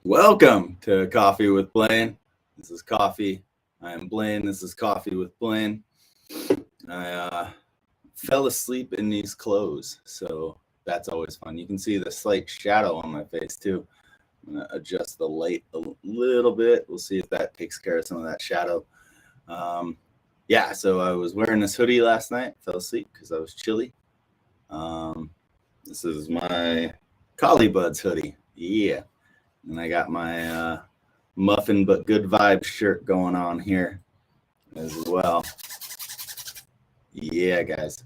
Welcome to Coffee with Blaine. This is Coffee. I am Blaine. This is Coffee with Blaine. I fell asleep in these clothes, so that's always fun. You can see the slight shadow on my face too. I'm going to adjust the light a little bit. We'll see if that takes care of some of that shadow. Yeah, so I was wearing this hoodie last night. Fell asleep because I was chilly. This is my Collie Buds hoodie. Yeah. And I got my Muffin But Good Vibes shirt going on here as well. Yeah, guys.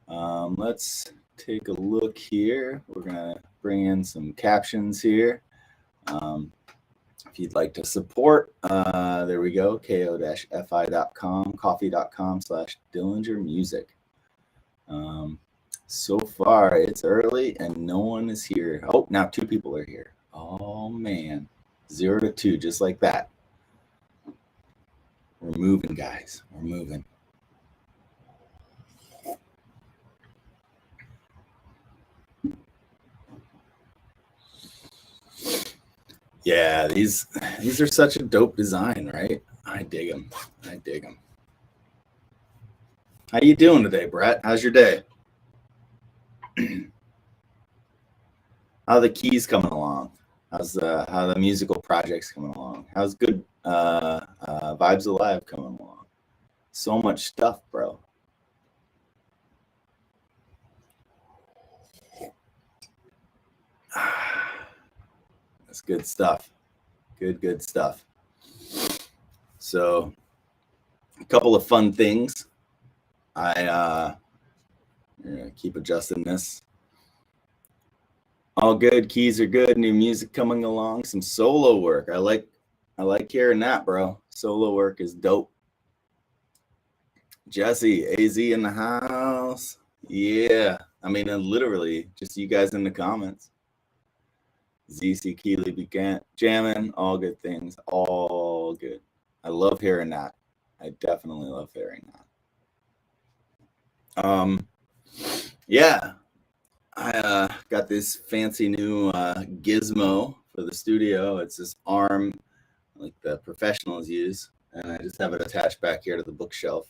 Let's take a look here. We're going to bring in some captions here. If you'd like to support, there we go, ko-fi.com, coffee.com/Dillinger Music. So far, it's early and no one is here. Oh, now 2 people are here. Oh, man. 0 to 2, just like that. We're moving, guys. We're moving. Yeah, these are such a dope design, right? I dig them. I dig them. How you doing today, Brett? How's your day? How are the keys coming along? How the musical projects coming along? How's good Vibes Alive coming along? So much stuff, bro. That's good stuff. Good stuff. So, a couple of fun things. I keep adjusting this. All good. Keys are good. New music coming along. Some solo work. I like hearing that, bro. Solo work is dope. Jesse, AZ in the house. Yeah. I mean, literally, just you guys in the comments. ZC Keeley began jamming. All good things. All good. I love hearing that. I definitely love hearing that. Yeah. I got this fancy new gizmo for the studio. It's this arm like the professionals use, and I just have it attached back here to the bookshelf.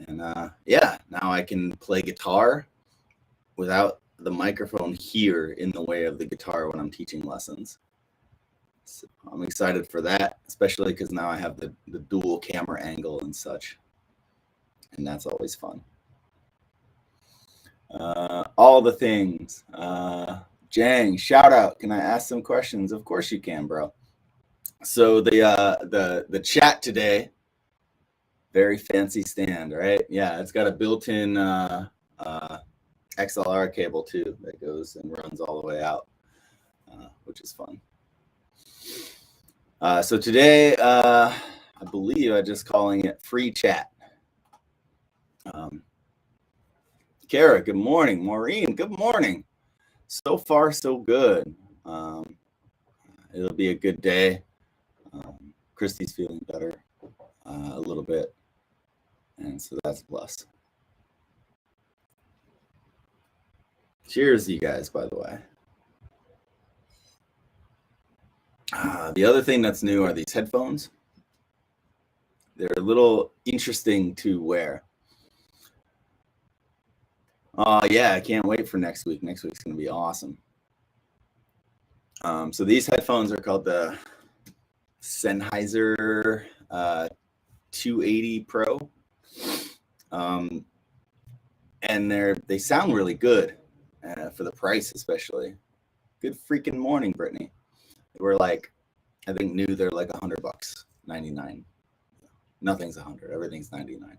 And yeah, now I can play guitar without the microphone here in the way of the guitar when I'm teaching lessons. So I'm excited for that, especially because now I have the dual camera angle and such, and that's always fun. All the things. Jang, shout out. Can I ask some questions? Of course you can, bro. So the chat today, very fancy stand, right? Yeah, it's got a built-in XLR cable too that goes and runs all the way out, which is fun. So today, I believe I'm just calling it free chat. Kara, good morning. Maureen, good morning. So far, so good. It'll be a good day. Christy's feeling better a little bit, and so that's a plus. Cheers, you guys, by the way. The other thing that's new are these headphones. They're a little interesting to wear. Yeah, I can't wait for next week. Next week's going to be awesome. So these headphones are called the Sennheiser 280 Pro. And they sound really good for the price, especially. Good freaking morning, Brittany. We're like, I think new, they're like $100, 99. Nothing's 100, everything's 99.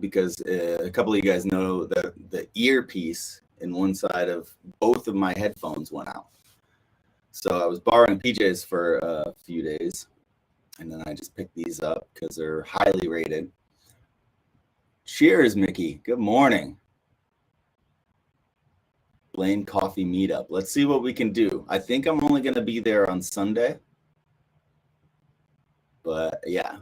Because a couple of you guys know that the earpiece in one side of both of my headphones went out. So I was borrowing PJs for a few days, and then I just picked these up because they're highly rated. Cheers, Mickey. Good morning. Blaine Coffee Meetup. Let's see what we can do. I think I'm only going to be there on Sunday. But yeah.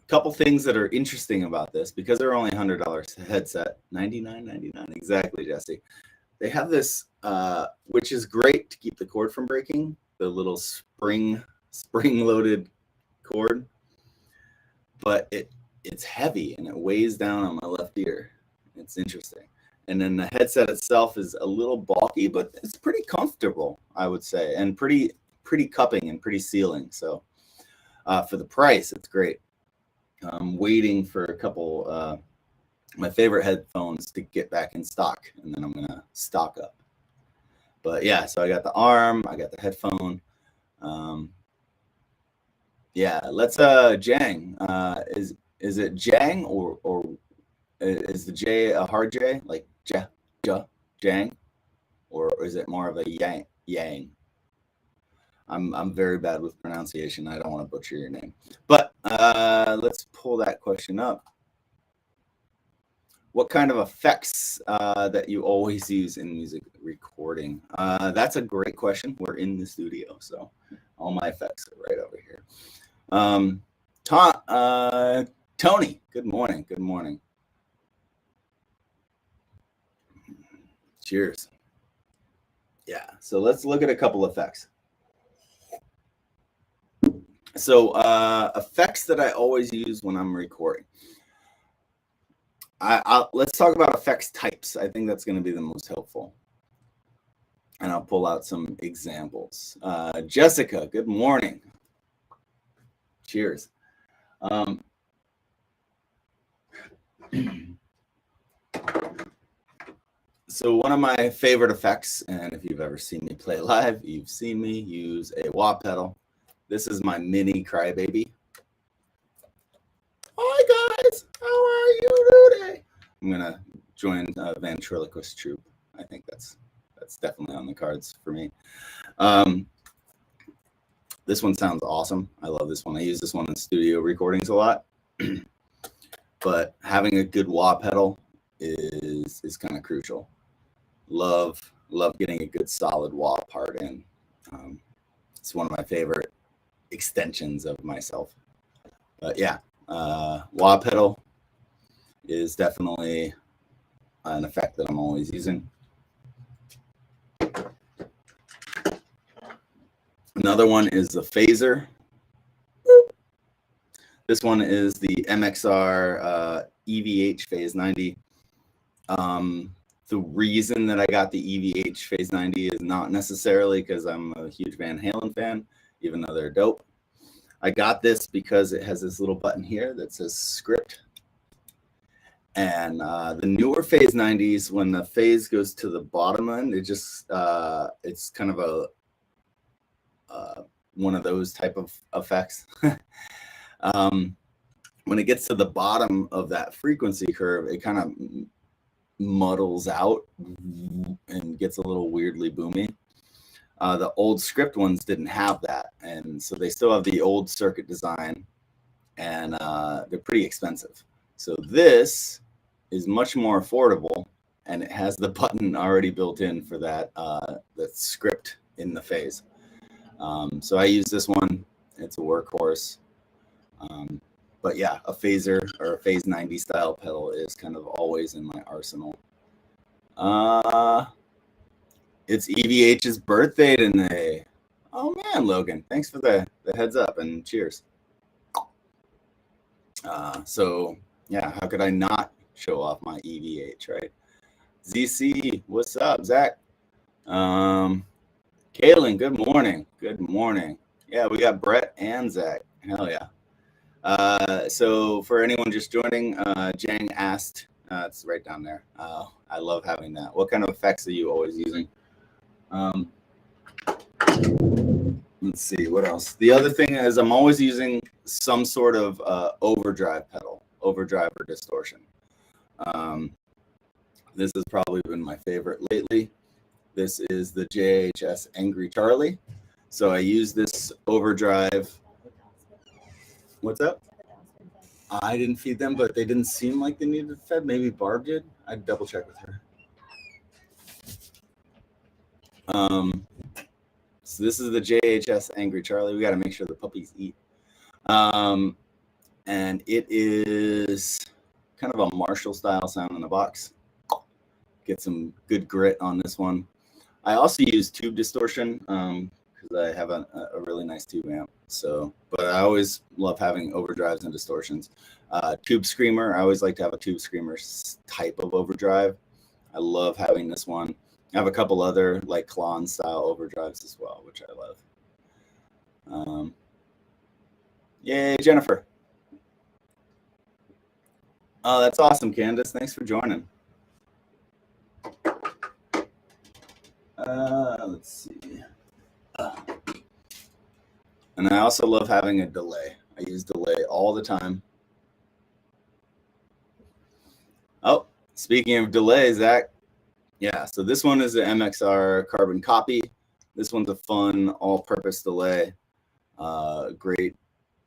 Couple things that are interesting about this, because they're only $100 headset, $99.99. Exactly, Jesse. They have this which is great to keep the cord from breaking, the little spring-loaded cord, but it's heavy and it weighs down on my left ear. It's interesting. And then the headset itself is a little bulky, but it's pretty comfortable, I would say, and pretty cupping and pretty sealing. So for the price, it's great. I'm waiting for a couple my favorite headphones to get back in stock, and then I'm gonna stock up. But yeah, so I got the arm, I got the headphone. Yeah, let's Jang. Is it Jang or is the J a hard J, like Jang, or is it more of a yang? I'm very bad with pronunciation. I don't want to butcher your name, but let's pull that question up. What kind of effects that you always use in music recording? That's a great question. We're in the studio, so all my effects are right over here. Tony, good morning. Good morning. Cheers. Yeah, so let's look at a couple effects. So effects that I always use when I'm recording. Let's talk about effects types. I think that's going to be the most helpful. And I'll pull out some examples. Jessica, good morning. Cheers. So one of my favorite effects, and if you've ever seen me play live, you've seen me use a wah pedal. This is my mini crybaby. Hi guys, how are you today? I'm gonna join ventriloquist troupe. I think that's definitely on the cards for me. This one sounds awesome. I love this one. I use this one in studio recordings a lot. But having a good wah pedal is kind of crucial. Love getting a good solid wah part in. It's one of my favorite extensions of myself. But yeah, wah pedal is definitely an effect that I'm always using. Another one is the phaser. This one is the MXR Evh Phase 90. The reason that I got the Evh Phase 90 is not necessarily because I'm a huge Van Halen fan, even though they're dope. I got this because it has this little button here that says script. And the newer Phase 90s, when the phase goes to the bottom end, it just it's kind of a one of those type of effects. When it gets to the bottom of that frequency curve, it kind of muddles out and gets a little weirdly boomy. The old script ones didn't have that, and so they still have the old circuit design, and they're pretty expensive. So this is much more affordable, and it has the button already built in for that that script in the phase. So I use this one. It's a workhorse. But yeah, a phaser or a Phase 90 style pedal is kind of always in my arsenal. It's EVH's birthday today. Oh man, Logan, thanks for the heads up and cheers. So yeah, how could I not show off my EVH, right? ZC, what's up, Zach? Kaylin, good morning. Good morning. Yeah, we got Brett and Zach. Hell yeah. So for anyone just joining, Jang asked, it's right down there. I love having that. What kind of effects are you always using? Let's see, what else? The other thing is I'm always using some sort of overdrive pedal, overdrive or distortion. This has probably been my favorite lately. This is the Jhs Angry Charlie. So I use this overdrive. What's up? I didn't feed them, but they didn't seem like they needed fed. Maybe Barb did. I'd double check with her. So this is the Jhs Angry Charlie. We got to make sure the puppies eat. And it is kind of a Marshall style sound in the box. Get some good grit on this one. I also use tube distortion because I have a really nice tube amp. So, but I always love having overdrives and distortions. Tube screamer, I always like to have a tube screamer type of overdrive. I love having this one. I have a couple other like Klon style overdrives as well, which I love. Yay, Jennifer. Oh, that's awesome, Candace. Thanks for joining. Let's see. And I also love having a delay. I use delay all the time. Oh, speaking of delay, Zach. Yeah, so this one is the MXR carbon copy. This one's a fun all-purpose delay. Great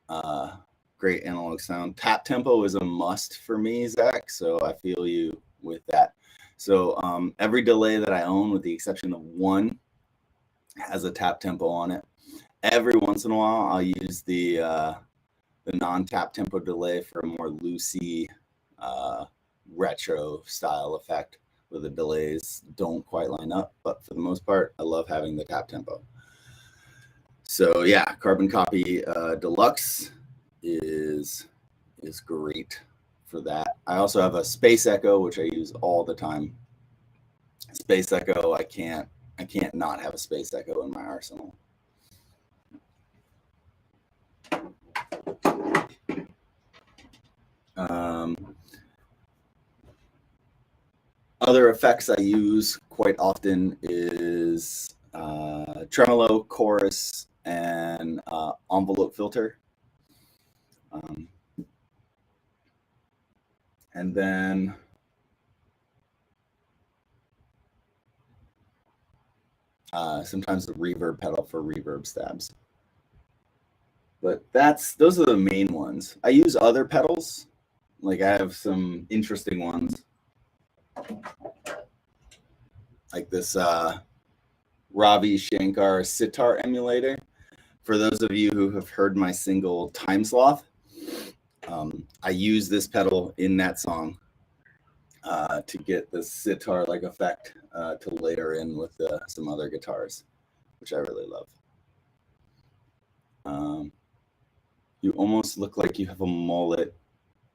analog sound. Tap tempo is a must for me, Zach, so I feel you with that. So every delay that I own, with the exception of one, has a tap tempo on it. Every once in a while, I'll use the non-tap tempo delay for a more loosey, retro style effect where the delays don't quite line up. But for the most part, I love having the tap tempo. So yeah, Carbon Copy Deluxe is great for that. I also have a Space Echo, which I use all the time. Space Echo, I can't not have a Space Echo in my arsenal. Other effects I use quite often is tremolo, chorus, and envelope filter. And then sometimes the reverb pedal for reverb stabs. But those are the main ones. I use other pedals. Like I have some interesting ones. Like this Ravi Shankar Sitar emulator. For those of you who have heard my single Time Sloth, I use this pedal in that song to get the sitar-like effect to layer in with some other guitars, which I really love. You almost look like you have a mullet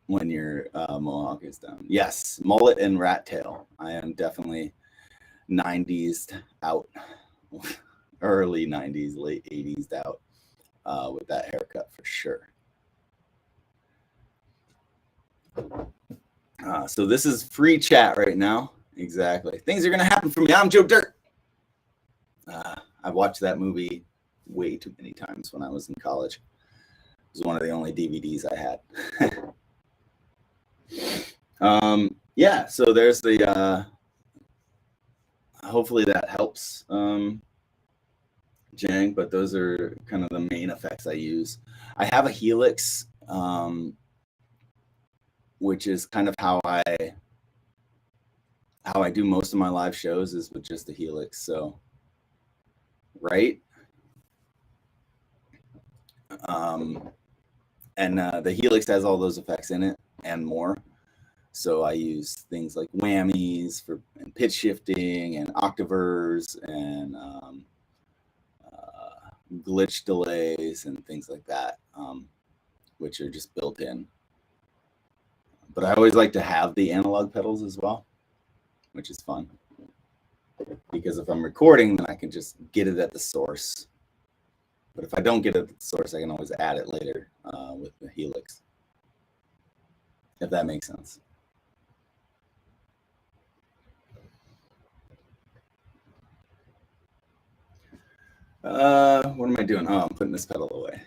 when your mohawk is down. Yes, mullet and rat tail. I am definitely 90s out, early 90s, late 80s out with that haircut for sure. So this is free chat right now. Exactly. Things are going to happen for me. I'm Joe Dirt. I watched that movie way too many times when I was in college. It was one of the only DVDs I had. Yeah, so there's the, hopefully that helps, Jang, but those are kind of the main effects I use. I have a Helix, which is kind of how I do most of my live shows is with just the Helix. So, right. And the Helix has all those effects in it and more. So I use things like whammies and pitch shifting and octavers and glitch delays and things like that, which are just built in. But I always like to have the analog pedals as well, which is fun. Because if I'm recording, then I can just get it at the source. But if I don't get it at the source, I can always add it later with the Helix. If that makes sense. What am I doing? Oh, I'm putting this pedal away.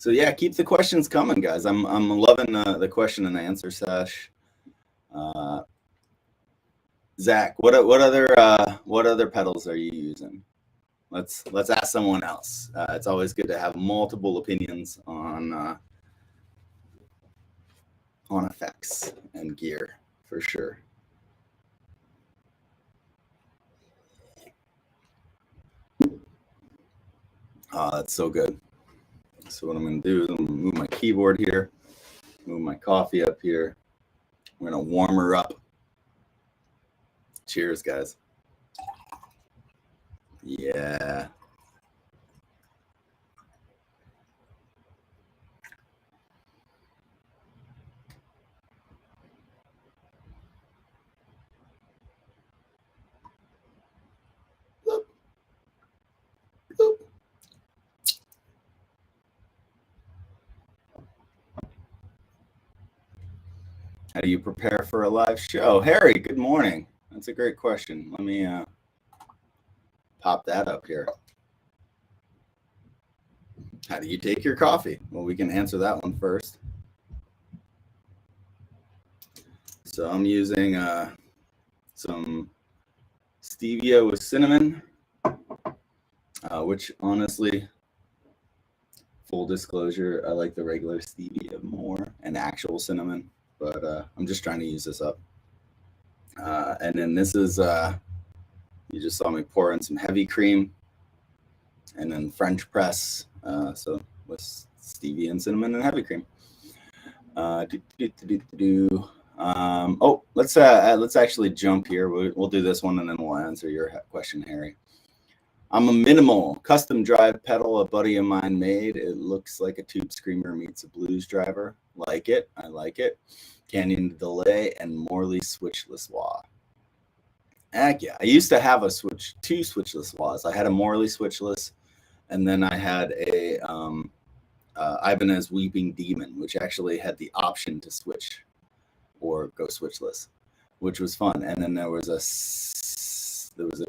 So yeah, keep the questions coming, guys. I'm loving the question and answer sesh. Zach, what other pedals are you using? Let's ask someone else. It's always good to have multiple opinions on effects and gear for sure. That's so good. So what I'm going to do is I'm going to move my keyboard here, move my coffee up here. I'm going to warm her up Cheers, guys. Yeah. Bloop. Bloop. How do you prepare for a live show? Harry, good morning. That's a great question. Let me pop that up here. How do you take your coffee? Well, we can answer that one first. So I'm using some stevia with cinnamon, which honestly, full disclosure, I like the regular stevia more and actual cinnamon, but I'm just trying to use this up. And then this is, you just saw me pour in some heavy cream and then French press, so with stevia and cinnamon and heavy cream. Let's actually jump here. We'll do this one and then we'll answer your question, Harry. I'm a minimal custom drive pedal a buddy of mine made. It looks like a tube screamer meets a blues driver. Like it. I like it. Canyon delay and Morley switchless wah. Heck yeah. I used to have two switchless wahs. I had a Morley switchless, and then I had a Ibanez Weeping Demon, which actually had the option to switch or go switchless, which was fun. And then there was a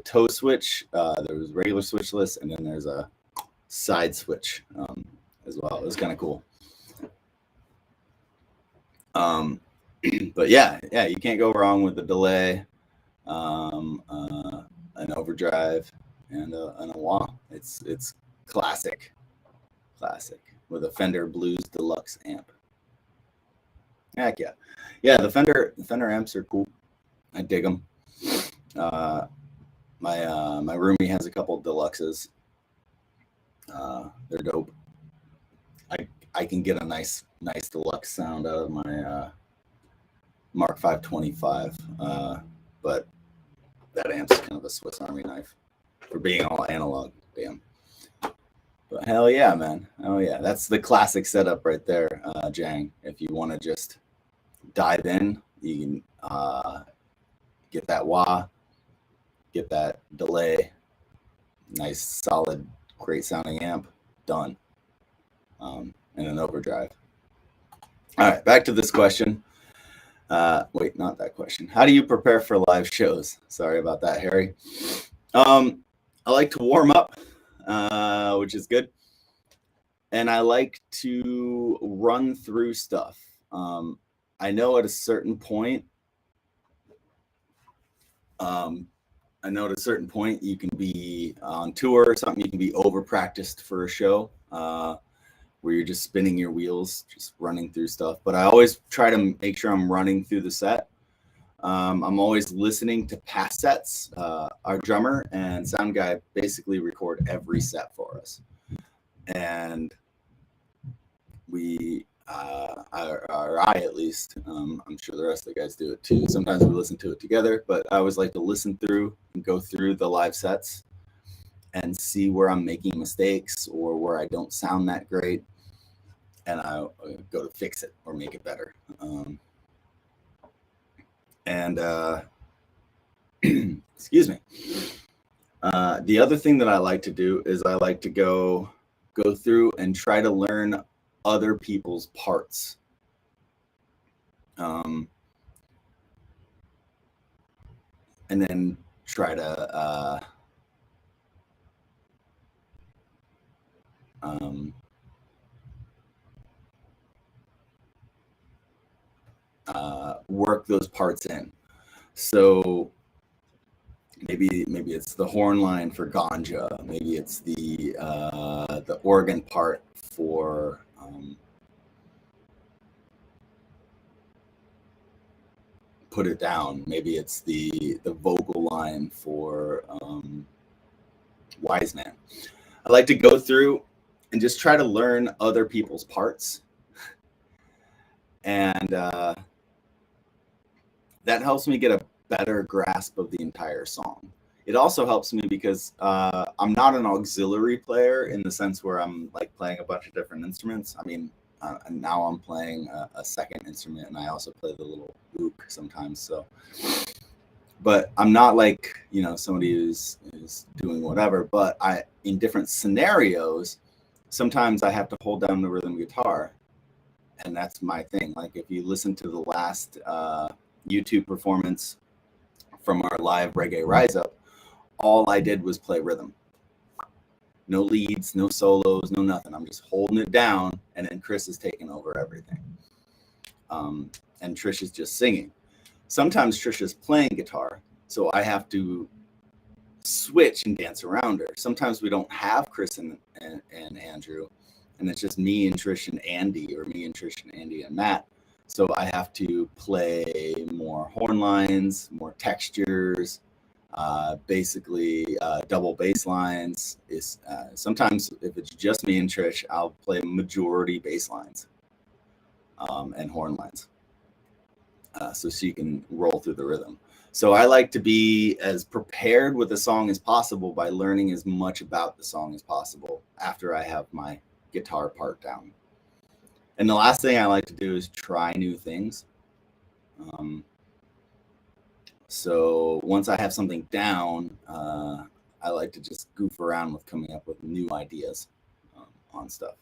toe switch, there was regular switchless, and then there's a side switch as well. It was kind of cool. But yeah, you can't go wrong with the delay, an overdrive, and a wah. It's classic with a Fender Blues Deluxe amp. Heck yeah. The Fender amps are cool. I dig them. My roomie has a couple of deluxes. They're dope. I can get a nice deluxe sound out of my Mark 525, but that amp's kind of a Swiss Army knife for being all analog. Damn. But hell yeah, man. Oh yeah, that's the classic setup right there, Jang. If you want to just dive in, you can get that wah, get that delay, nice, solid, great sounding amp, done, and an overdrive. All right, back to this question. Wait, not that question. How do you prepare for live shows? Sorry about that, Harry. I like to warm up, which is good. And I like to run through stuff. I know at a certain point, you can be on tour or something. You can be over practiced for a show where you're just spinning your wheels, just running through stuff. But I always try to make sure I'm running through the set. I'm always listening to past sets. Our drummer and sound guy basically record every set for us. And we, or I at least, I'm sure the rest of the guys do it too. Sometimes we listen to it together, but I always like to listen through and go through the live sets and see where I'm making mistakes or where I don't sound that great. And I go to fix it or make it better. Excuse me. The other thing that I like to do is I like to go through and try to learn other people's parts. And then try to work those parts in. So maybe it's the horn line for Ganja. Maybe it's the organ part for Put It Down. Maybe it's the vocal line for Wise Man. I like to go through and just try to learn other people's parts. And that helps me get better grasp of the entire song. It also helps me because I'm not an auxiliary player in the sense where I'm like playing a bunch of different instruments. I mean, now I'm playing a second instrument, and I also play the little ook sometimes. So, but I'm not like, you know, somebody who's doing whatever. But in different scenarios, sometimes I have to hold down the rhythm guitar, and that's my thing. Like if you listen to the last YouTube performance from our live Reggae Rise Up, all I did was play rhythm. No leads, no solos, no nothing. I'm just holding it down, and then Chris is taking over everything. And Trish is just singing. Sometimes Trish is playing guitar, so I have to switch and dance around her. Sometimes we don't have Chris and Andrew, and it's just me and Trish and Andy, or me and Trish and Andy and Matt. So I have to play more horn lines, more textures, basically double bass lines. Sometimes if it's just me and Trish, I'll play majority bass lines and horn lines, so she can roll through the rhythm. So I like to be as prepared with the song as possible by learning as much about the song as possible after I have my guitar part down. And the last thing I like to do is try new things. So once I have something down, I like to just goof around with coming up with new ideas on stuff.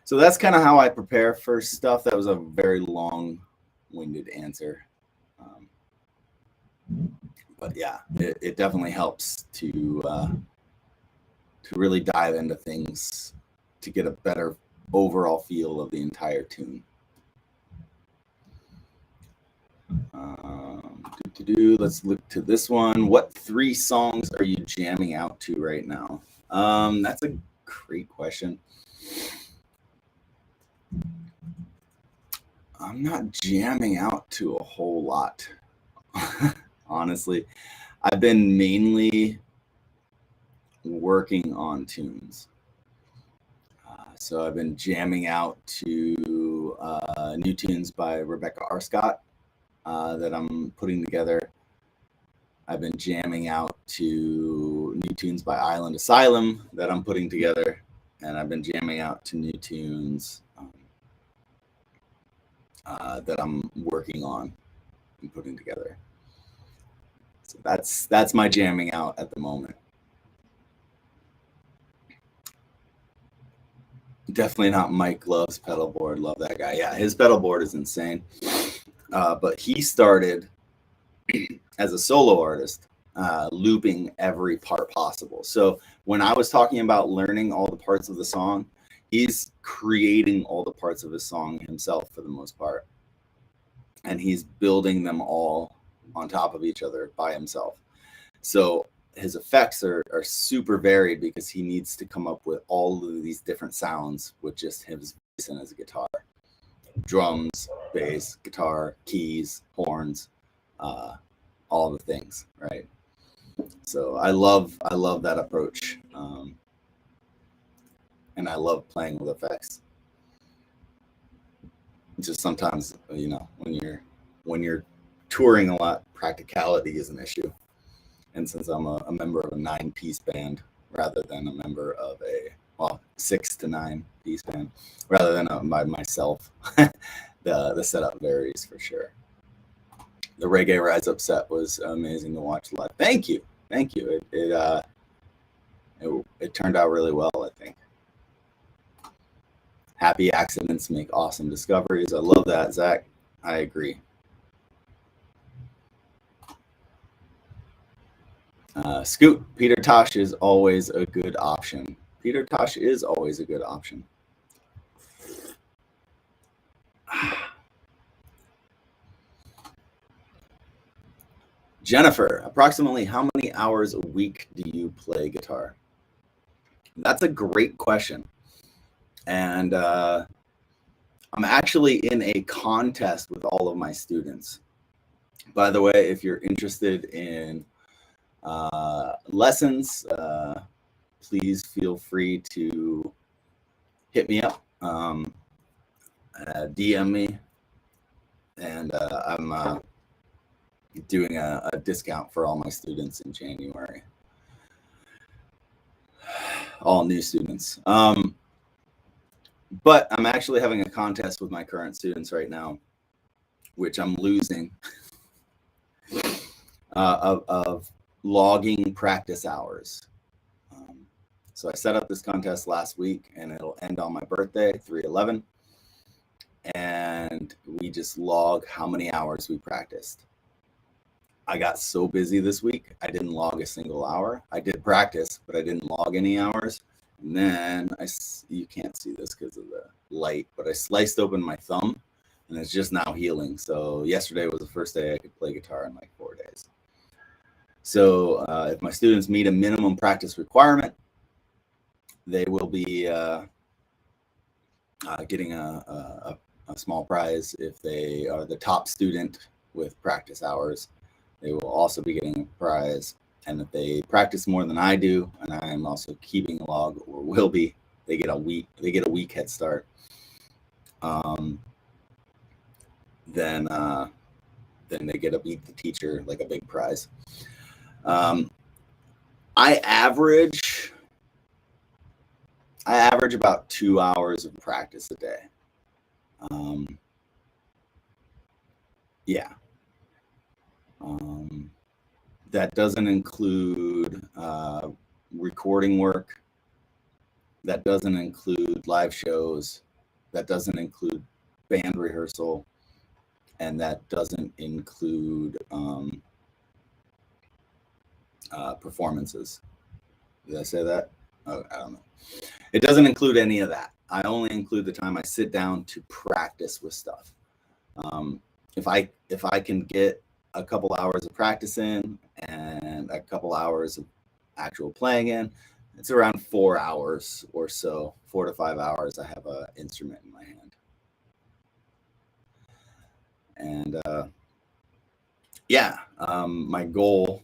So that's kind of how I prepare for stuff. That was a very long-winded answer. But yeah, it definitely helps to really dive into things to get a better overall feel of the entire tune. Let's look to this one. What 3 songs are you jamming out to right now? That's a great question. I'm not jamming out to a whole lot, honestly. I've been mainly working on tunes. So I've been jamming out to new tunes by Rebecca R. Scott that I'm putting together. I've been jamming out to new tunes by Island Asylum that I'm putting together. And I've been jamming out to new tunes that I'm working on and putting together. So that's my jamming out at the moment. Definitely not Mike Love's pedal board. Love that guy. Yeah, his pedal board is insane. But he started as a solo artist, looping every part possible. So when I was talking about learning all the parts of the song, he's creating all the parts of his song himself for the most part. And he's building them all on top of each other by himself. So his effects are super varied because he needs to come up with all of these different sounds with just his voice and his guitar. Drums, bass, guitar, keys, horns, all the things, right? So I love that approach. And I love playing with effects. Just sometimes, you know, when you're touring a lot, practicality is an issue. And since I'm a member of a 9-piece band rather than a member of a 6 to 9 piece band rather than by myself, the setup varies for sure. The Reggae Rise Up set was amazing to watch live. Thank you. It turned out really well, I think. Happy accidents make awesome discoveries. I love that, Zach. I agree. Scoot, Peter Tosh is always a good option. Peter Tosh is always a good option. Jennifer, approximately how many hours a week do you play guitar? That's a great question. And I'm actually in a contest with all of my students. By the way, if you're interested in lessons, please feel free to hit me up, DM me, and doing a discount for all my students in January. All new students. But I'm actually having a contest with my current students right now, which I'm losing, of logging practice hours. So I set up this contest last week, and it'll end on my birthday, 3/11. And we just log how many hours we practiced. I got so busy this week, I didn't log a single hour. I did practice, but I didn't log any hours. And then you can't see this because of the light, but I sliced open my thumb, and it's just now healing. So yesterday was the first day I could play guitar in like 4 days. So if my students meet a minimum practice requirement, they will be getting a small prize. If they are the top student with practice hours, they will also be getting a prize. And if they practice more than I do, and I am also keeping a log, or will be, they get a week head start. Then they get to beat the teacher, like a big prize. I average about 2 hours of practice a day. Yeah. That doesn't include recording work. That doesn't include live shows. That doesn't include band rehearsal. And that doesn't include performances. Did I say that? Oh, I don't know. It doesn't include any of that. I only include the time I sit down to practice with stuff. If I can get a couple hours of practice in and a couple hours of actual playing in, it's around 4 hours or so, 4 to 5 hours. I have an instrument in my hand. And my goal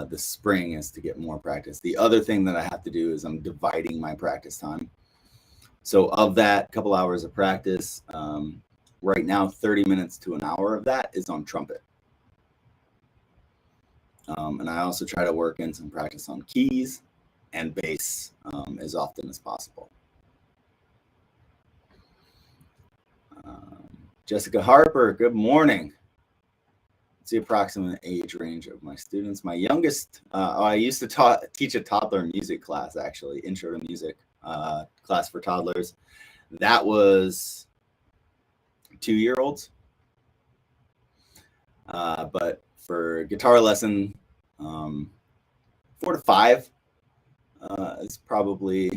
this spring is to get more practice. The other thing that I have to do is I'm dividing my practice time. So of that couple hours of practice, right now 30 minutes to an hour of that is on trumpet. And I also try to work in some practice on keys and bass as often as possible. Jessica Harper, good morning. It's the approximate age range of my students. My youngest, I used to teach a toddler music class, actually, intro to music class for toddlers. That was 2-year-olds. But for guitar lesson, 4 to 5 is probably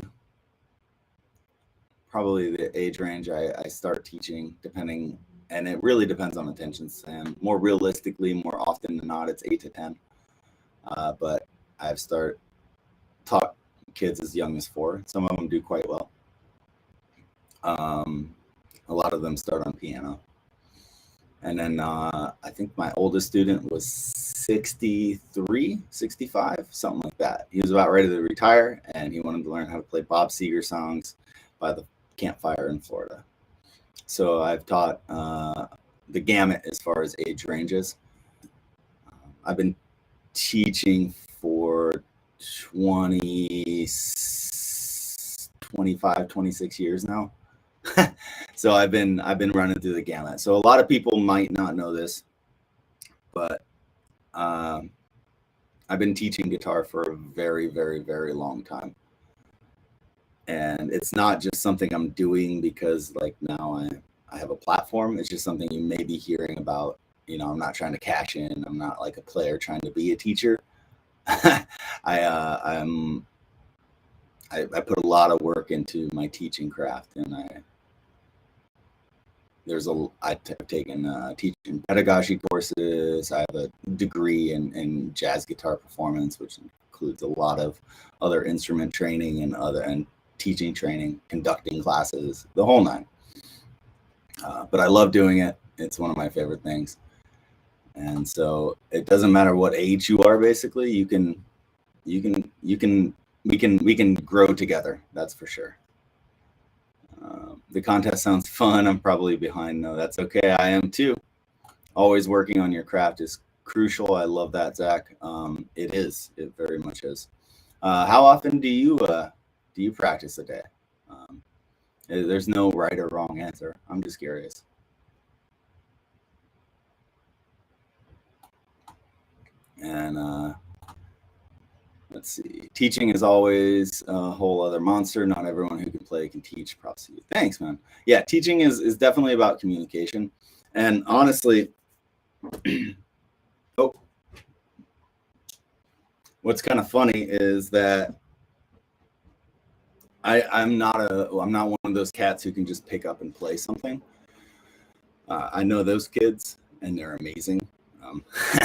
the age range I start teaching, depending, and it really depends on attention span. More realistically, more often than not, it's 8 to 10. But I've taught kids as young as 4. Some of them do quite well. A lot of them start on piano. And then I think my oldest student was 63, 65, something like that. He was about ready to retire, and he wanted to learn how to play Bob Seger songs by the campfire in Florida. So I've taught the gamut as far as age ranges. I've been teaching for 25, 26 years now. So I've been running through the gamut. So a lot of people might not know this, but I've been teaching guitar for a very, very, very long time. And it's not just something I'm doing because like now I have a platform. It's just something you may be hearing about. You know, I'm not trying to cash in. I'm not like a player trying to be a teacher. I put a lot of work into my teaching craft, and I've taken teaching pedagogy courses. I have a degree in jazz guitar performance, which includes a lot of other instrument training and teaching training, conducting classes, the whole nine. But I love doing it. It's one of my favorite things. And so it doesn't matter what age you are. Basically, we can grow together. That's for sure. The contest sounds fun. I'm probably behind. No, that's okay. I am too. Always working on your craft is crucial. I love that, Zach. It is. It very much is. How often do you practice a day? There's no right or wrong answer. I'm just curious. And let's see. Teaching is always a whole other monster. Not everyone who can play can teach. Props to you. Thanks, man. Yeah, teaching is definitely about communication. And honestly, oh, what's kind of funny is that I'm not one of those cats who can just pick up and play something. I know those kids, and they're amazing.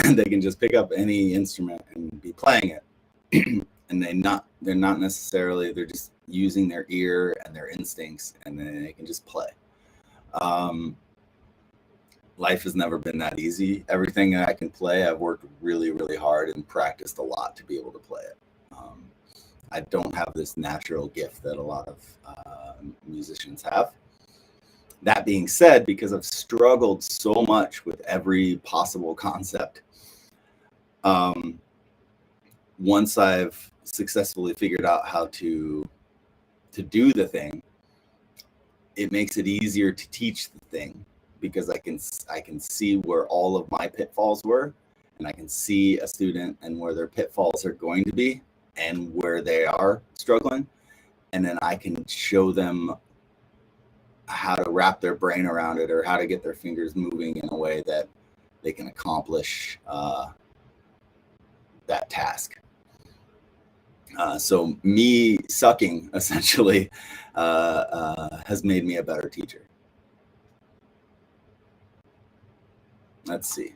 And they can just pick up any instrument and be playing it. And they're not necessarily, they're just using their ear and their instincts, and then they can just play. Life has never been that easy. Everything that I can play, I've worked really, really hard and practiced a lot to be able to play it. I don't have this natural gift that a lot of musicians have. That being said, because I've struggled so much with every possible concept, once I've successfully figured out how to do the thing, it makes it easier to teach the thing, because I can see where all of my pitfalls were, and I can see a student and where their pitfalls are going to be and where they are struggling, and then I can show them how to wrap their brain around it, or how to get their fingers moving in a way that they can accomplish that task. So me sucking essentially has made me a better teacher. Let's see.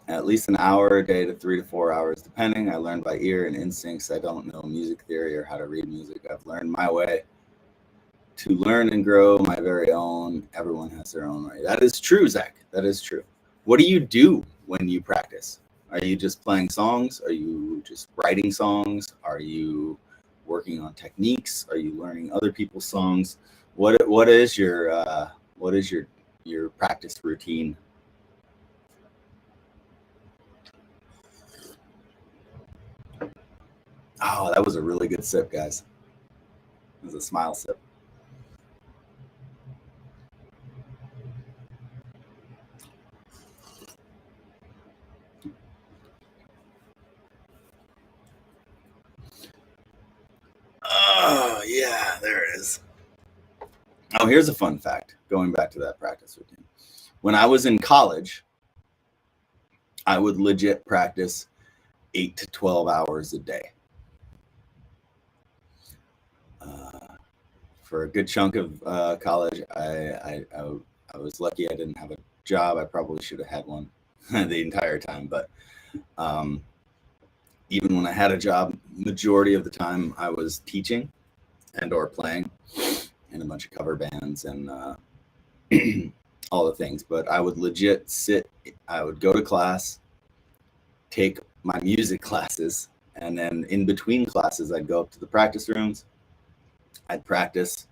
At least an hour a day to 3 to 4 hours, depending. I learn by ear and instincts. I don't know music theory or how to read music. I've learned my way to learn and grow my very own. Everyone has their own way. That is true, Zach. That is true. What do you do when you practice? Are you just playing songs? Are you just writing songs? Are you working on techniques? Are you learning other people's songs? What is your practice routine? Oh, that was a really good sip, guys. It was a smile sip. Oh, yeah, there it is. Oh, here's a fun fact, going back to that practice routine. When I was in college, I would legit practice 8 to 12 hours a day. For a good chunk of college, I was lucky I didn't have a job. I probably should have had one the entire time. But even when I had a job, majority of the time I was teaching and or playing in a bunch of cover bands and all the things. But I would legit I would go to class, take my music classes, and then in between classes, I'd go up to the practice rooms. I'd practice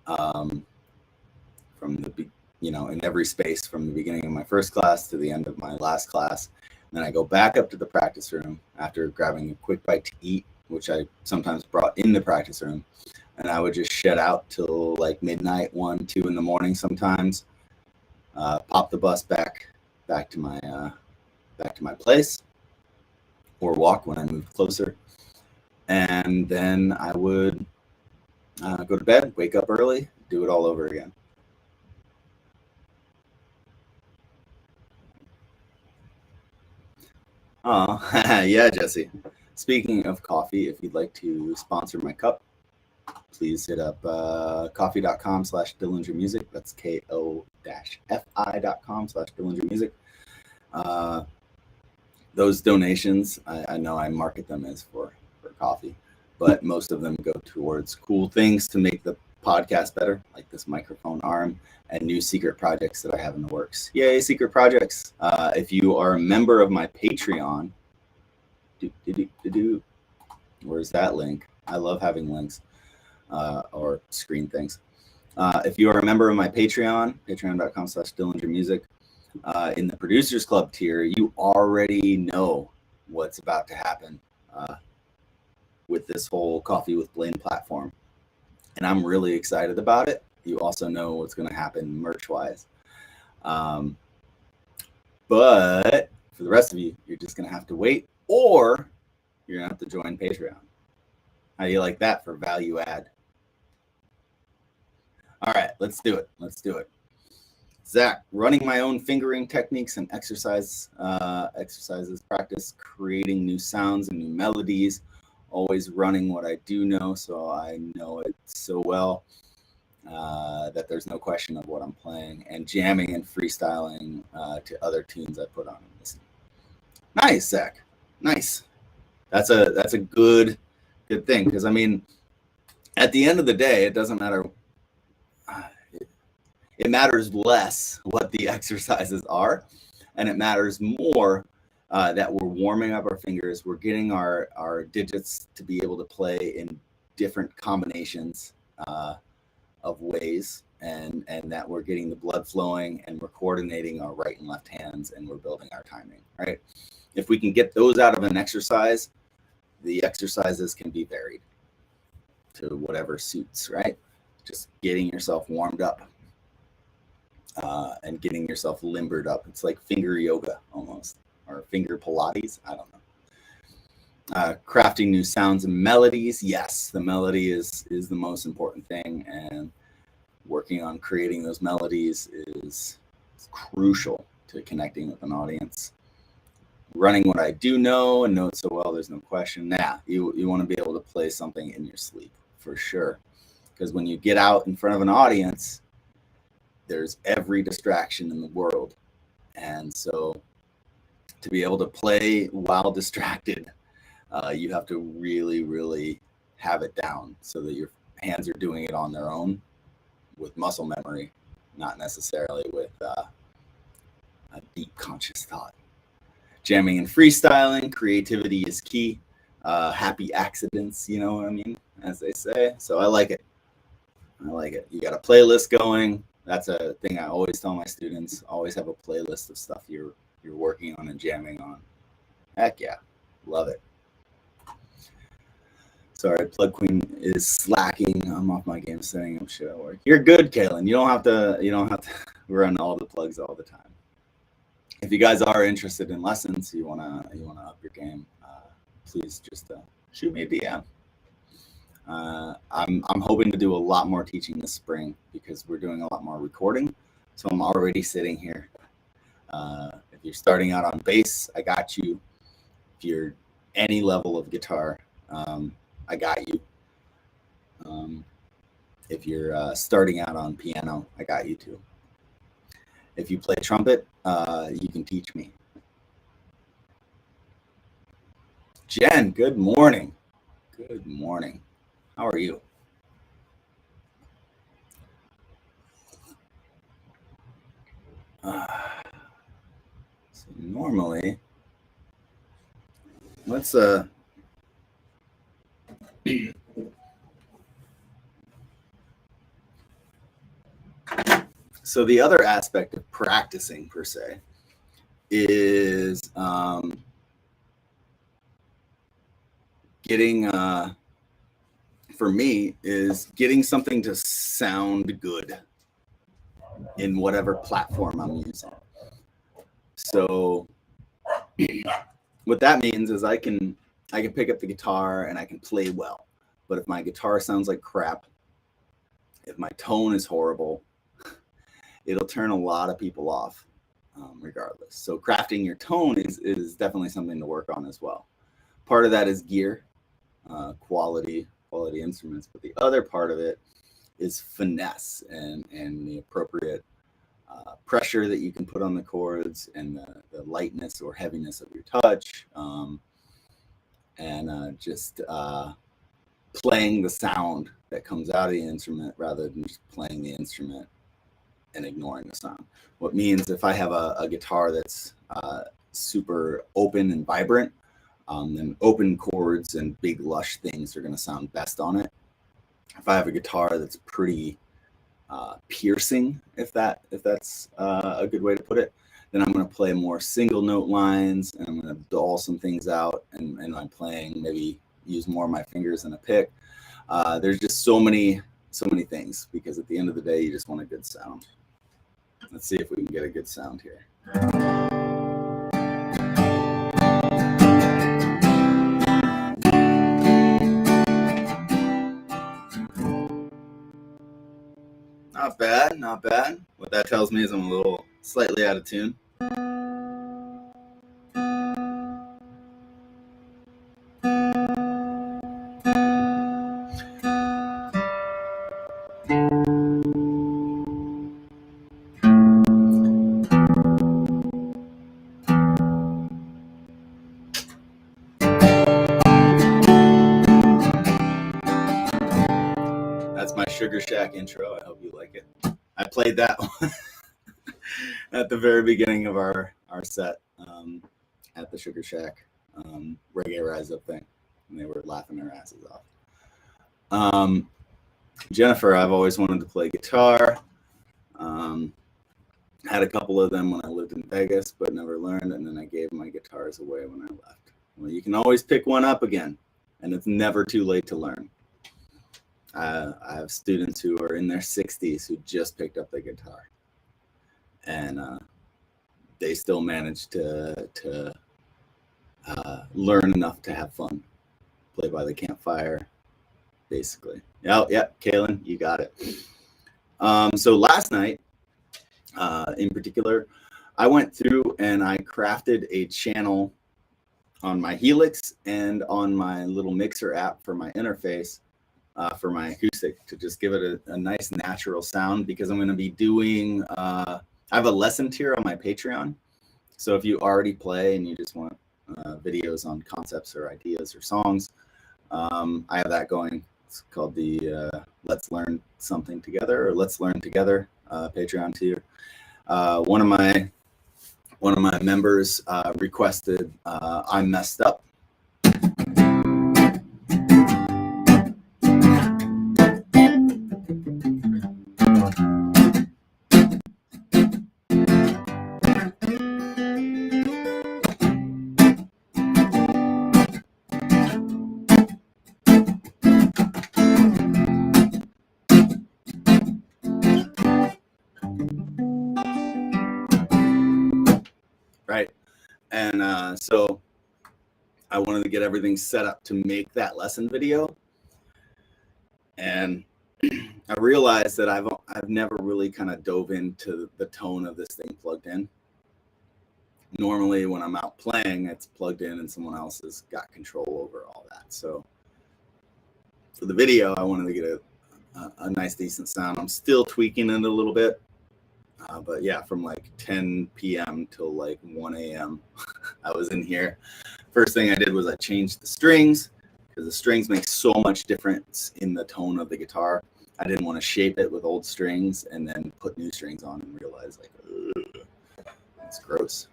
from in every space from the beginning of my first class to the end of my last class. And then I go back up to the practice room after grabbing a quick bite to eat, which I sometimes brought in the practice room. And I would just shed out till like midnight, 1, 2 in the morning sometimes. Pop the bus back to my place, or walk when I moved closer. And then I would go to bed, wake up early, do it all over again. Oh, yeah, Jesse. Speaking of coffee, if you'd like to sponsor my cup, please hit up coffee.com/DillingerMusic. That's ko-fi.com/DillingerMusic. Those donations, I know I market them as for coffee, but most of them go towards cool things to make the podcast better, like this microphone arm and new secret projects that I have in the works. Yay, secret projects. If you are a member of my Patreon, where's that link? I love having links or screen things. If you are a member of my Patreon, patreon.com/DillingerMusic, in the Producers Club tier, you already know what's about to happen with this whole Coffee with Blaine platform. And I'm really excited about it. You also know what's going to happen merch-wise. But for the rest of you, you're just going to have to wait, or you're going to have to join Patreon. How do you like that for value add? All right, let's do it. Let's do it. Zach, running my own fingering techniques and exercises, practice creating new sounds and new melodies, always running what I do know, so I know it so well that there's no question of what I'm playing, and jamming and freestyling to other tunes I put on and listen. Nice, Zach. Nice. That's a good thing, because I mean, at the end of the day, it doesn't matter. It matters less what the exercises are, and it matters more that we're warming up our fingers. We're getting our digits to be able to play in different combinations of ways, and that we're getting the blood flowing, and we're coordinating our right and left hands, and we're building our timing, right? If we can get those out of an exercise, the exercises can be varied to whatever suits, right? Just getting yourself warmed up. And getting yourself limbered up. It's like finger yoga almost, or finger Pilates. I don't know. Crafting new sounds and melodies. Yes, the melody is the most important thing, and working on creating those melodies is crucial to connecting with an audience. Running what I do know and know it so well, there's no question. Nah, you want to be able to play something in your sleep for sure, because when you get out in front of an audience, there's every distraction in the world. And so to be able to play while distracted, you have to really, really have it down so that your hands are doing it on their own with muscle memory, not necessarily with a deep conscious thought. Jamming and freestyling, creativity is key. Happy accidents, you know what I mean, as they say. So I like it. I like it. You got a playlist going. That's a thing I always tell my students. Always have a playlist of stuff you're working on and jamming on. Heck yeah, love it. Sorry, Plug Queen is slacking. I'm off my game setting up shit at work. You're good, Kaylin. You don't have to run all the plugs all the time. If you guys are interested in lessons, you wanna up your game, please just shoot me a DM. I'm hoping to do a lot more teaching this spring because we're doing a lot more recording. So I'm already sitting here. If you're starting out on bass, I got you. If you're any level of guitar, I got you. If you're starting out on piano, I got you too. If you play trumpet, you can teach me. Jen, good morning. Good morning. How are you? So normally, let's so the other aspect of practicing per se is getting for me is getting something to sound good in whatever platform I'm using. So what that means is I can pick up the guitar and I can play well, but if my guitar sounds like crap, if my tone is horrible, it'll turn a lot of people off, regardless. So crafting your tone is definitely something to work on as well. Part of that is gear, quality instruments, but the other part of it is finesse and the appropriate pressure that you can put on the chords, and the lightness or heaviness of your touch, and just playing the sound that comes out of the instrument rather than just playing the instrument and ignoring the sound. What means if I have a guitar that's super open and vibrant, then open chords and big lush things are going to sound best on it. If I have a guitar that's pretty piercing, if that's a good way to put it, Then I'm going to play more single note lines, and I'm going to dull some things out, and I'm playing, maybe use more of my fingers than a pick. There's just so many things, because at the end of the day, you just want a good sound. Let's see if we can get a good sound here. Not bad, not bad. What that tells me is I'm a little slightly out of tune. That's my Sugar Shack intro. I hope you like it. I played that one at the very beginning of our set at the Sugar Shack reggae rise up thing, and they were laughing their asses off. Jennifer, I've always wanted to play guitar. Had a couple of them when I lived in Vegas, but never learned, and then I gave my guitars away when I left. Well, you can always pick one up again, and it's never too late to learn. I have students who are in their 60s who just picked up the guitar, and they still manage to learn enough to have fun, play by the campfire, basically. Yeah, Kaylin, you got it. So last night, in particular, I went through and I crafted a channel on my Helix and on my little mixer app for my interface for my acoustic, to just give it a nice natural sound, because I'm going to be doing, I have a lesson tier on my Patreon. So if you already play and you just want videos on concepts or ideas or songs, I have that going. It's called the Let's Learn Something Together, or Let's Learn Together Patreon tier. One of my members requested I Messed Up. Right. And so I wanted to get everything set up to make that lesson video. And I realized that I've never really kind of dove into the tone of this thing plugged in. Normally when I'm out playing, it's plugged in and someone else has got control over all that. So for the video, I wanted to get a nice, decent sound. I'm still tweaking it a little bit. But yeah, from like 10 p.m. till like 1 a.m. I was in here. First thing I did was I changed the strings, because the strings make so much difference in the tone of the guitar. I didn't want to shape it with old strings and then put new strings on and realize like, that's gross.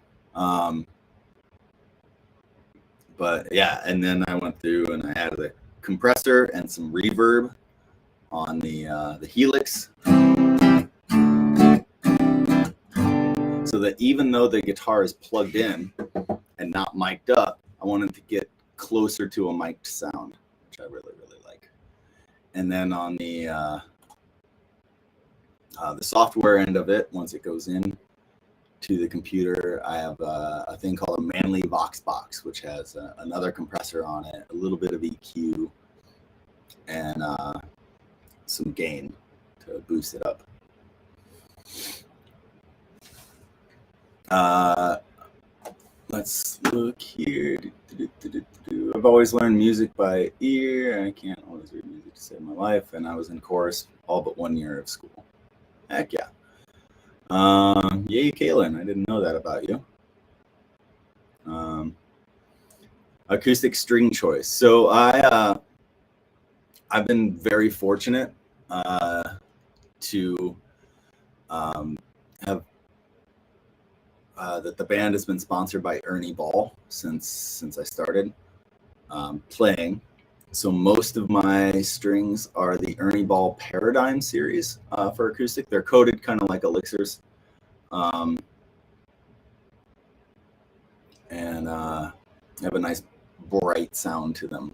But yeah, and then I went through and I added a compressor and some reverb on the Helix. So that even though the guitar is plugged in and not mic'd up, I wanted to get closer to a mic'd sound, which I really, really like. And then on the software end of it, once it goes in to the computer, I have a thing called a Manly Vox Box, which has another compressor on it, a little bit of EQ, and some gain to boost it up. Let's look here. I've always learned music by ear. I can't always read music to save my life. And I was in chorus all but 1 year of school. Heck yeah. Yay, Kaylin. I didn't know that about you. Acoustic string choice. So I've been very fortunate to have that the band has been sponsored by Ernie Ball since I started playing. So most of my strings are the Ernie Ball Paradigm series for acoustic. They're coated kind of like elixirs. and have a nice bright sound to them.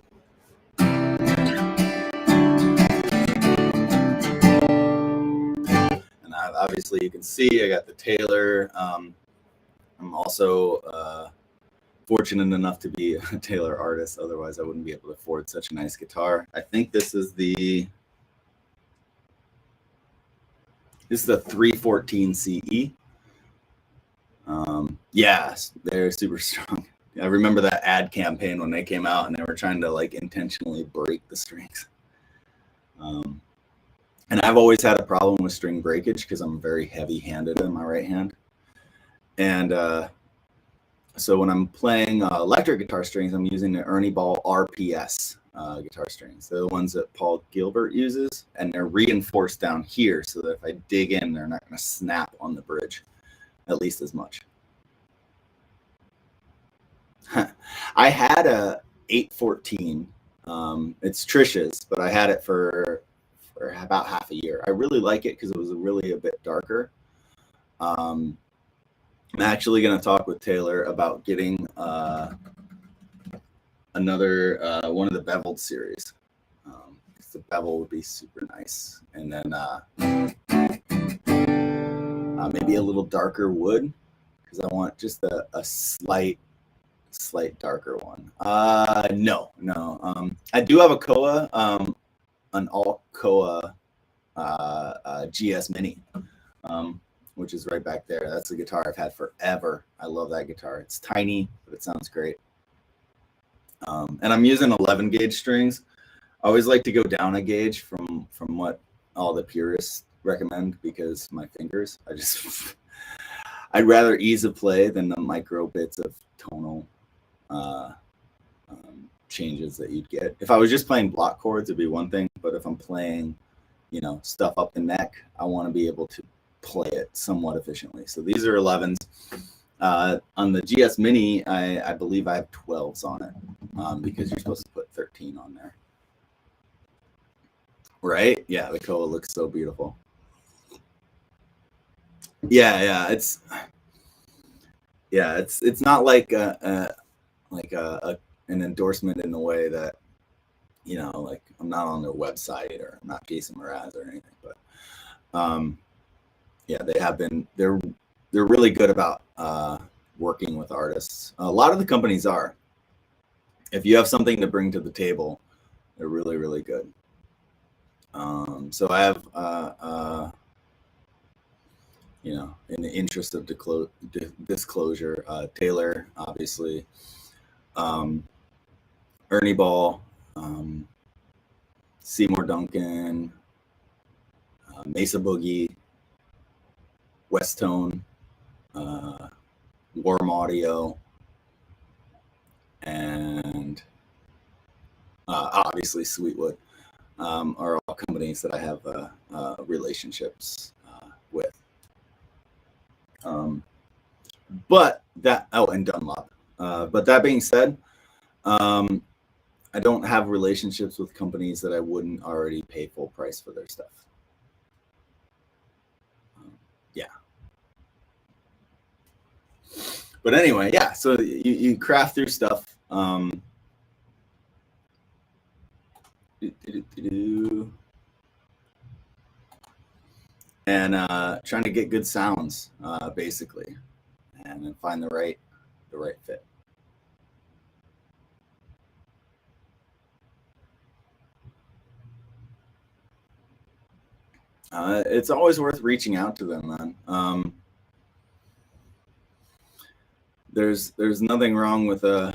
And obviously you can see I got the Taylor. I'm also fortunate enough to be a Taylor artist. Otherwise I wouldn't be able to afford such a nice guitar. I think this is the 314 CE. Yes, they're super strong. I remember that ad campaign when they came out and they were trying to like intentionally break the strings. And I've always had a problem with string breakage because I'm very heavy-handed in my right hand. And so when I'm playing electric guitar strings, I'm using the Ernie Ball RPS guitar strings. They're the ones that Paul Gilbert uses, and they're reinforced down here so that if I dig in, they're not going to snap on the bridge, at least as much. I had a 814. It's Trish's, but I had it for about half a year. I really like it because it was really a bit darker. I'm actually going to talk with Taylor about getting another one of the beveled series. The bevel would be super nice, and then maybe a little darker wood because I want just a slight darker one. No. I do have a Koa, an all Koa Jhs Mini, which is right back there. That's a guitar I've had forever. I love that guitar. It's tiny, but it sounds great. And I'm using 11 gauge strings. I always like to go down a gauge from what all the purists recommend because my fingers, I'd rather ease of play than the micro bits of tonal changes that you'd get. If I was just playing block chords, it'd be one thing, but if I'm playing, you know, stuff up the neck, I want to be able to play it somewhat efficiently. So these are 11s. On the Jhs Mini, I believe I have 12s on it because you're supposed to put 13 on there. Right? Yeah, the Koa looks so beautiful. Yeah, it's not like an endorsement in the way that, you know, like I'm not on their website or I'm not Jason Mraz or anything, but yeah, they're really good about working with artists. A lot of the companies are. If you have something to bring to the table, they're really, really good. So I have, you know, in the interest of disclosure, Taylor, obviously, Ernie Ball, Seymour Duncan, Mesa Boogie, Westone, Warm Audio, and obviously Sweetwood are all companies that I have relationships with. But that, and Dunlop. But that being said, I don't have relationships with companies that I wouldn't already pay full price for their stuff. Yeah. But anyway, yeah, so you craft through stuff. And trying to get good sounds, basically, and then find the right fit. It's always worth reaching out to them, man. There's nothing wrong with an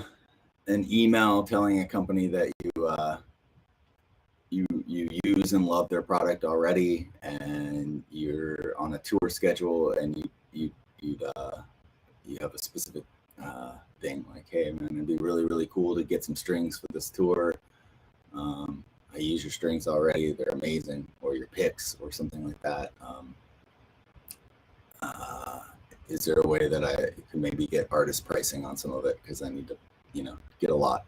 email telling a company that you use and love their product already, and you're on a tour schedule, and you have a specific thing like, hey man, it'd be really, really cool to get some strings for this tour. I use your strings already, they're amazing, or your picks or something like that. Is there a way that I can maybe get artist pricing on some of it, because I need to, you know, get a lot.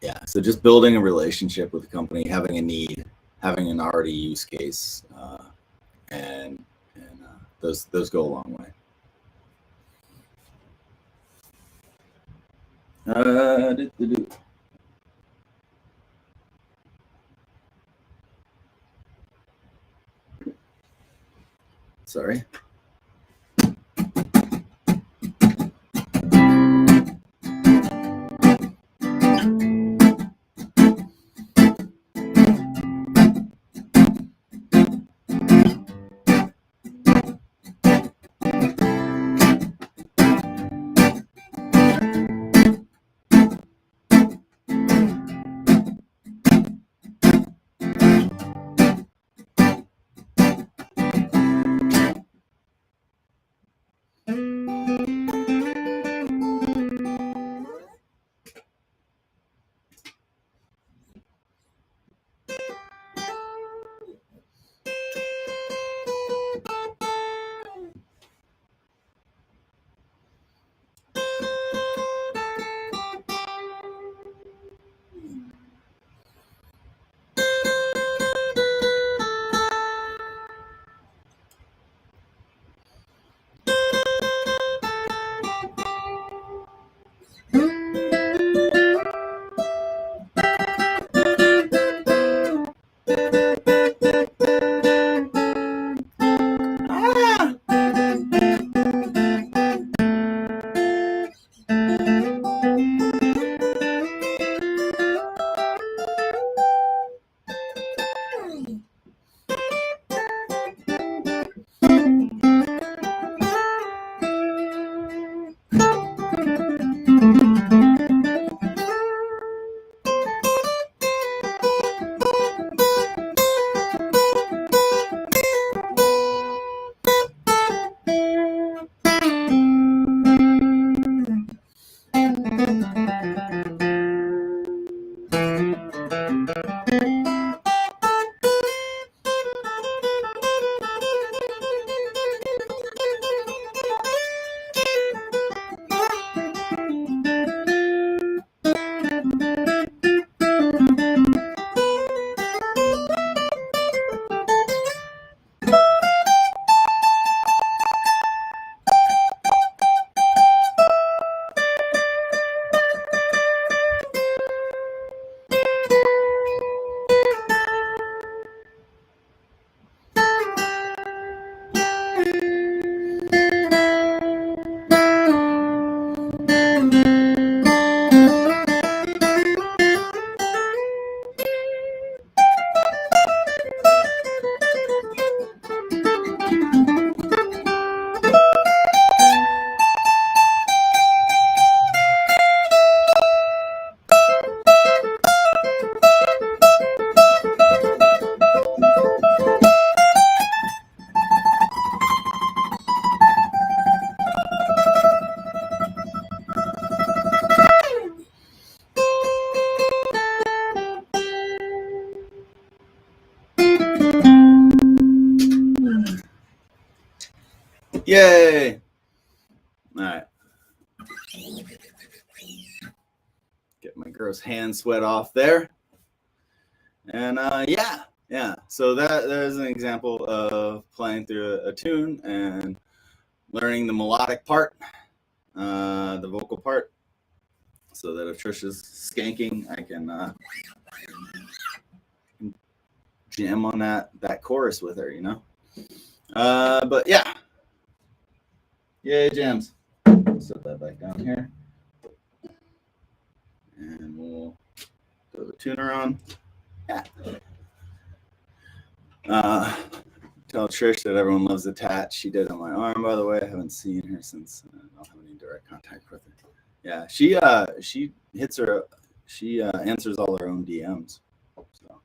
Yeah, so just building a relationship with the company, having a need, having an already use case, and those go a long way. Sorry. Yay! All right. Get my gross hand sweat off there. And yeah. So there's an example of playing through a tune and learning the melodic part, the vocal part, so that if Trisha's skanking, I can jam on that chorus with her, you know. But yeah, yay jams. Set that back down here, and we'll throw the tuner on. Yeah. Tell Trish that everyone loves the tat. She did on my arm, by the way. I haven't seen her since I don't have any direct contact with her. Yeah, she hits her. She answers all her own DMs. So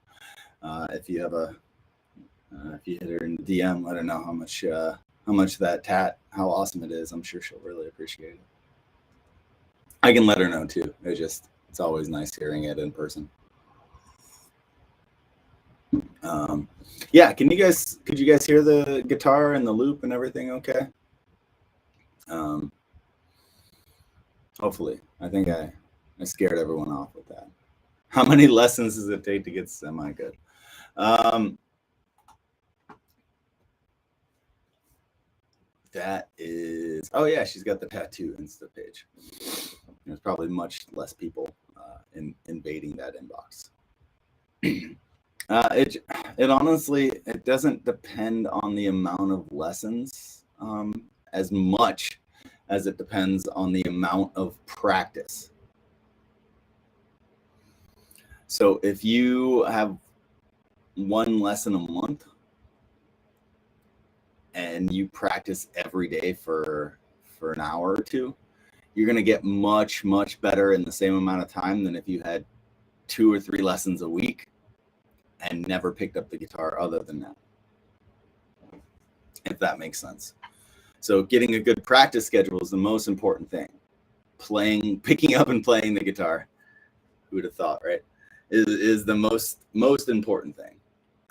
if you have if you hit her in the DM, let her know how much that tat, how awesome it is. I'm sure she'll really appreciate it. I can let her know too. It's always nice hearing it in person. Yeah, could you guys hear the guitar and the loop and everything okay? Hopefully. I think I scared everyone off with that. How many lessons does it take to get semi good? That is is, oh yeah, she's got the tattoo Insta page. There's probably much less people invading that inbox. It honestly, it doesn't depend on the amount of lessons as much as it depends on the amount of practice. So if you have one lesson a month and you practice every day for an hour or two, you're going to get much, much better in the same amount of time than if you had 2 or 3 lessons a week and never picked up the guitar other than that, if that makes sense. So getting a good practice schedule is the most important thing. Picking up and playing the guitar, who would have thought, right, is the most important thing.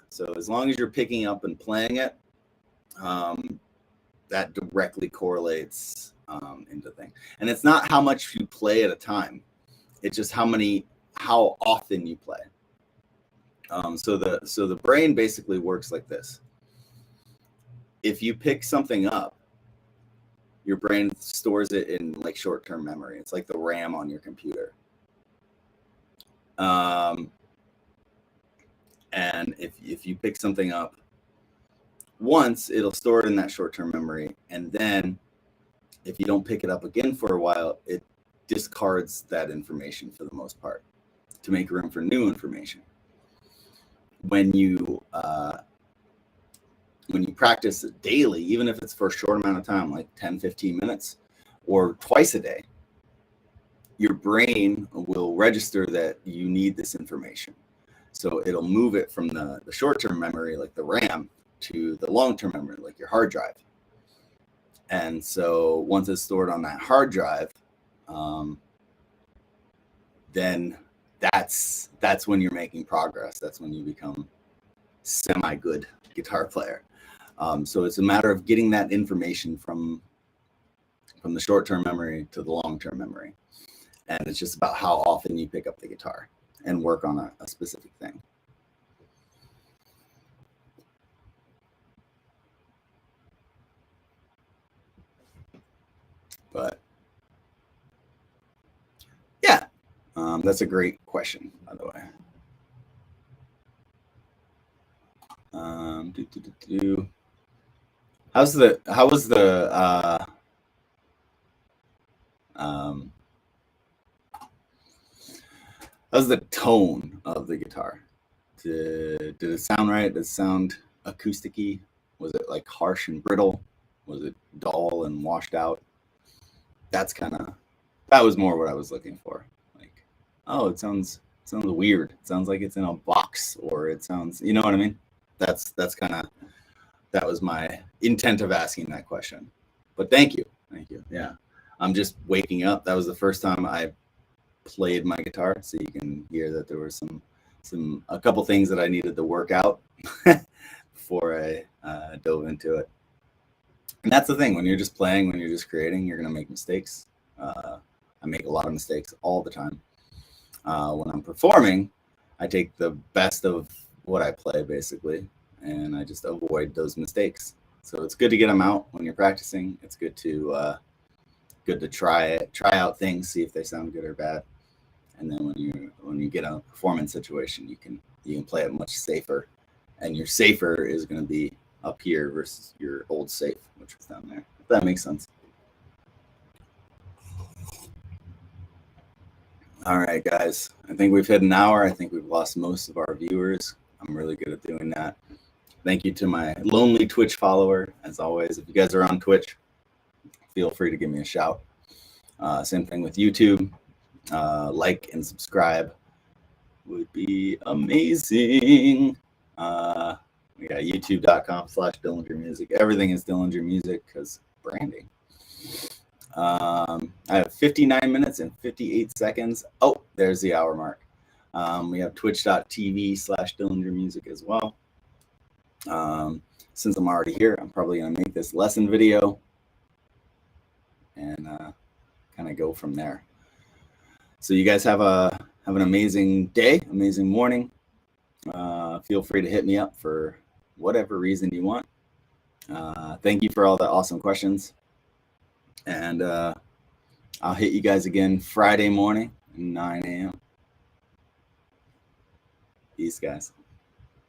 So as long as you're picking up and playing it, that directly correlates into things. And it's not how much you play at a time. It's just how often you play. So the brain basically works like this. If you pick something up, your brain stores it in like short-term memory. It's like the RAM on your computer. And if you pick something up once, it'll store it in that short-term memory. And then if you don't pick it up again for a while, it discards that information for the most part to make room for new information. When you practice it daily, even if it's for a short amount of time, like 10, 15 minutes, or twice a day, your brain will register that you need this information. So it'll move it from the short-term memory, like the RAM, to the long-term memory, like your hard drive. And so once it's stored on that hard drive, then that's when you're making progress. That's when you become semi-good guitar player. So it's a matter of getting that information from the short-term memory to the long-term memory. And it's just about how often you pick up the guitar and work on a specific thing. But yeah, that's a great question, by the way. How's the tone of the guitar? Did it sound right? Did it sound acoustic-y? Was it like harsh and brittle? Was it dull and washed out? That was more what I was looking for. Like, oh, it sounds weird. It sounds like it's in a box, or it sounds, you know what I mean? That was my intent of asking that question. But thank you. Yeah, I'm just waking up. That was the first time I played my guitar, so you can hear that there were a couple things that I needed to work out before I dove into it. And that's the thing, when you're just playing, when you're just creating, you're gonna make mistakes. I make a lot of mistakes all the time. When I'm performing, I take the best of what I play, basically, and I just avoid those mistakes. So it's good to get them out when you're practicing. It's good to try out things, see if they sound good or bad. And then when you get a performance situation, you can play it much safer, and your safer is going to be up here versus your old safe, which was down there. If that makes sense. All right, guys. I think we've hit an hour. I think we've lost most of our viewers. I'm really good at doing that. Thank you to my lonely Twitch follower, as always. If you guys are on Twitch, feel free to give me a shout. Same thing with YouTube. Like and subscribe would be amazing. We got youtube.com/Dillinger Music. Everything is Dillinger Music because branding. I have 59 minutes and 58 seconds. Oh, there's the hour mark. We have twitch.tv/Dillinger Music as well. Since I'm already here, I'm probably going to make this lesson video and kind of go from there. So you guys have an amazing day, amazing morning. Feel free to hit me up for whatever reason you want. Thank you for all the awesome questions. And I'll hit you guys again Friday morning, 9 a.m. Peace, guys.